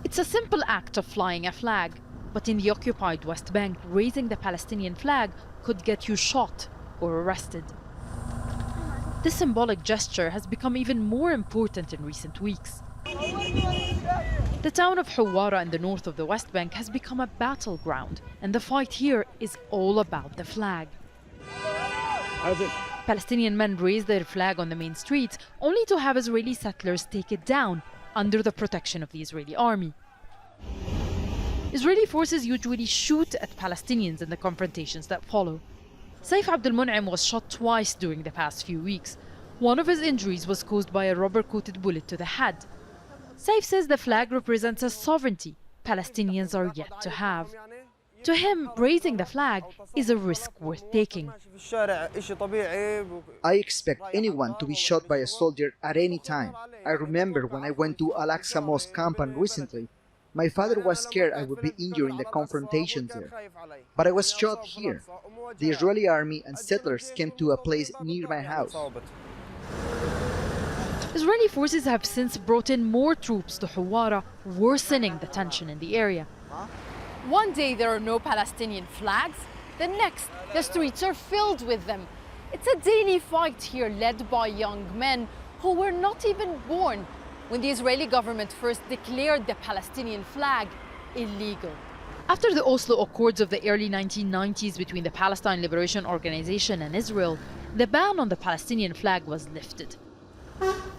It's a simple act of flying a flag, but in the occupied West Bank, raising the Palestinian flag could get you shot or arrested. This symbolic gesture has become even more important in recent weeks. The town of HUWWARA in the north of the West Bank has become a battleground, and the fight here is all about the flag. Palestinian men raise their flag on the main streets, only to have Israeli settlers take it down under the protection of the Israeli army. Israeli forces usually shoot at Palestinians in the confrontations that follow. SAIF MONIM was shot twice during the past few weeks. One of his injuries was caused by a rubber-coated bullet to the head. SAIF says the flag represents a sovereignty Palestinians are yet to have. To him, raising the flag is a risk worth taking. I expect anyone to be shot by a soldier at any time. I remember when I went to Al-Aqsa Mosque compound recently. My father was scared I would be injured in the confrontations there. But I was shot here. The Israeli army and settlers came to a place near my house. Israeli forces have since brought in more troops to HUWWARA, worsening the tension in the area. One day there are no Palestinian flags, the next the streets are filled with them. It's a daily fight here led by young men who were not even born when the Israeli government first declared the Palestinian flag illegal. After the Oslo Accords of the early 1990s between the Palestine Liberation Organization and Israel, the ban on the Palestinian flag was lifted.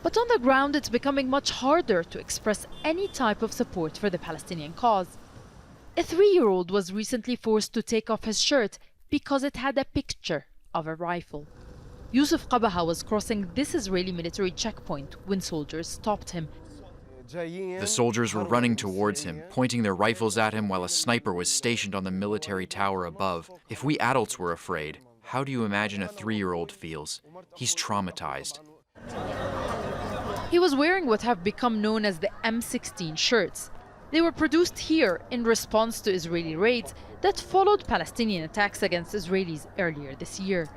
But on the ground, it's becoming much harder to express any type of support for the Palestinian cause. A 3-year-old was recently forced to take off his shirt because it had a picture of a rifle. QABAHA was crossing this Israeli military checkpoint when soldiers stopped him. The soldiers were running towards him, pointing their rifles at him while a sniper was stationed on the military tower above. If we adults were afraid, how do you imagine a 3-year-old feels? He's traumatized. He was wearing what have become known as the M16 shirts. They were produced here in response to Israeli raids that followed Palestinian attacks against Israelis earlier this year.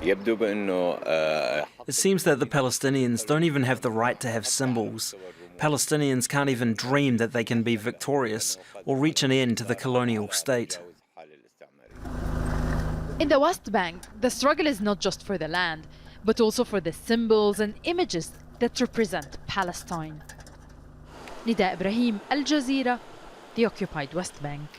It seems that the Palestinians don't even have the right to have symbols. Palestinians can't even dream that they can be victorious or reach an end to the colonial state. In the West Bank, the struggle is not just for the land, but also for the symbols and images that represent Palestine. NIDA Ibrahim, Al Jazeera, the occupied West Bank.